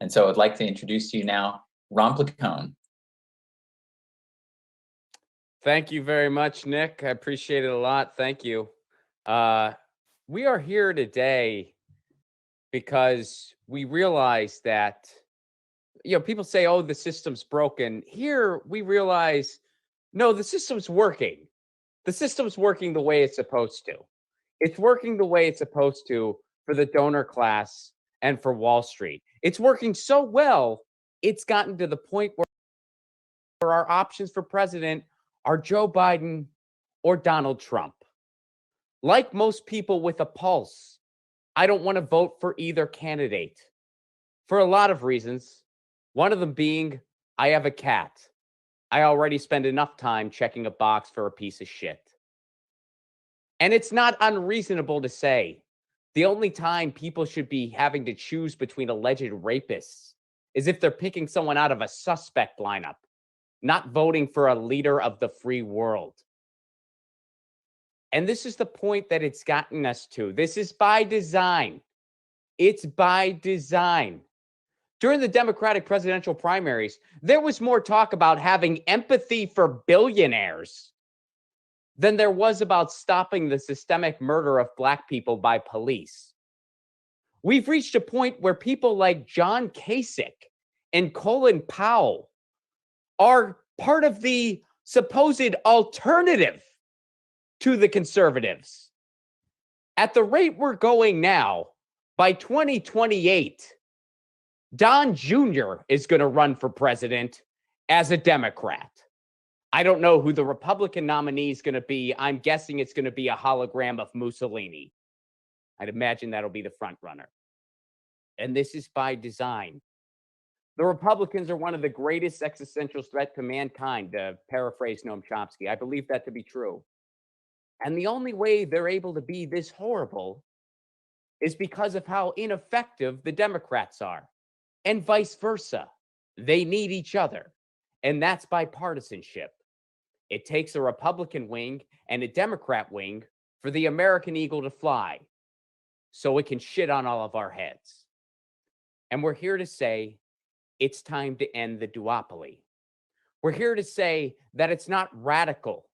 And so I'd like to introduce to you now Ron Placone. Thank you very much, Nick. I appreciate it a lot. Thank you. We are here today because we realize that, people say, oh, the system's broken. Here we realize, no, the system's working. The system's working the way it's supposed to. It's working the way it's supposed to for the donor class and for Wall Street. It's working so well, it's gotten to the point where our options for president are Joe Biden or Donald Trump. Like most people with a pulse, I don't want to vote for either candidate for a lot of reasons. One of them being, I have a cat. I already spend enough time checking a box for a piece of shit. And it's not unreasonable to say the only time people should be having to choose between alleged rapists is if they're picking someone out of a suspect lineup, not voting for a leader of the free world. And this is the point that it's gotten us to. This is by design. It's by design. During the Democratic presidential primaries, there was more talk about having empathy for billionaires than there was about stopping the systemic murder of Black people by police. We've reached a point where people like John Kasich and Colin Powell are part of the supposed alternative to the conservatives. At the rate we're going now, by 2028, Don Jr. is going to run for president as a Democrat. I don't know who the Republican nominee is going to be. I'm guessing it's going to be a hologram of Mussolini. I'd imagine that'll be the front runner. And this is by design. The Republicans are one of the greatest existential threats to mankind, to paraphrase Noam Chomsky. I believe that to be true. And the only way they're able to be this horrible is because of how ineffective the Democrats are, and vice versa. They need each other, and that's bipartisanship. It takes a Republican wing and a Democrat wing for the American eagle to fly, so it can shit on all of our heads. And we're here to say it's time to end the duopoly. We're here to say that it's not radical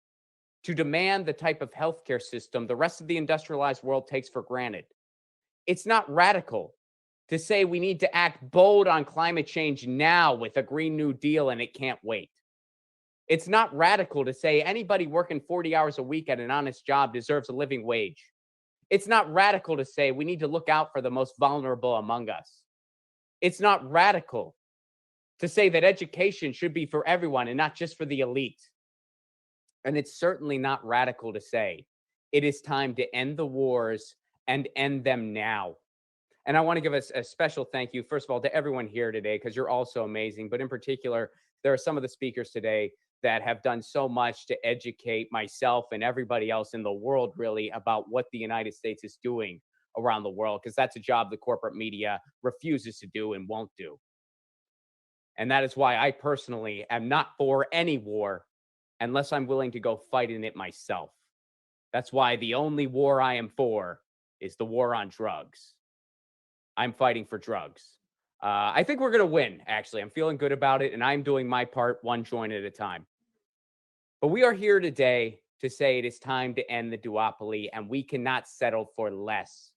to demand the type of healthcare system the rest of the industrialized world takes for granted. It's not radical to say we need to act bold on climate change now with a Green New Deal and it can't wait. It's not radical to say anybody working 40 hours a week at an honest job deserves a living wage. It's not radical to say we need to look out for the most vulnerable among us. It's not radical to say that education should be for everyone and not just for the elite. And it's certainly not radical to say it is time to end the wars and end them now. And I want to give a special thank you, first of all, to everyone here today, because you're all so amazing. But in particular, there are some of the speakers today that have done so much to educate myself and everybody else in the world, really, about what the United States is doing around the world, because that's a job the corporate media refuses to do and won't do. And that is why I personally am not for any war unless I'm willing to go fight in it myself. That's why the only war I am for is the war on drugs. I'm fighting for drugs. I think we're going to win, actually. I'm feeling good about it, and I'm doing my part one joint at a time. But we are here today to say it is time to end the duopoly, and we cannot settle for less.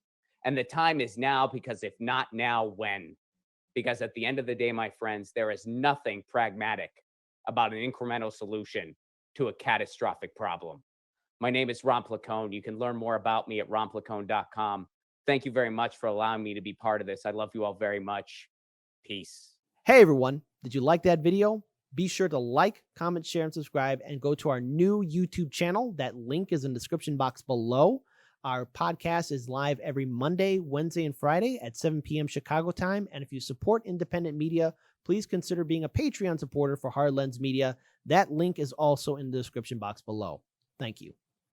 And the time is now, because if not now, when? Because at the end of the day, my friends, there is nothing pragmatic about an incremental solution to a catastrophic problem. My name is Ron Placone. You can learn more about me at ronplacone.com. Thank you very much for allowing me to be part of this. I love you all very much. Peace. Hey, everyone. Did you like that video? Be sure to like, comment, share, and subscribe, and go to our new YouTube channel. That link is in the description box below. Our podcast is live every Monday, Wednesday, and Friday at 7 p.m. Chicago time. And if you support independent media, please consider being a Patreon supporter for Hard Lens Media. That link is also in the description box below. Thank you.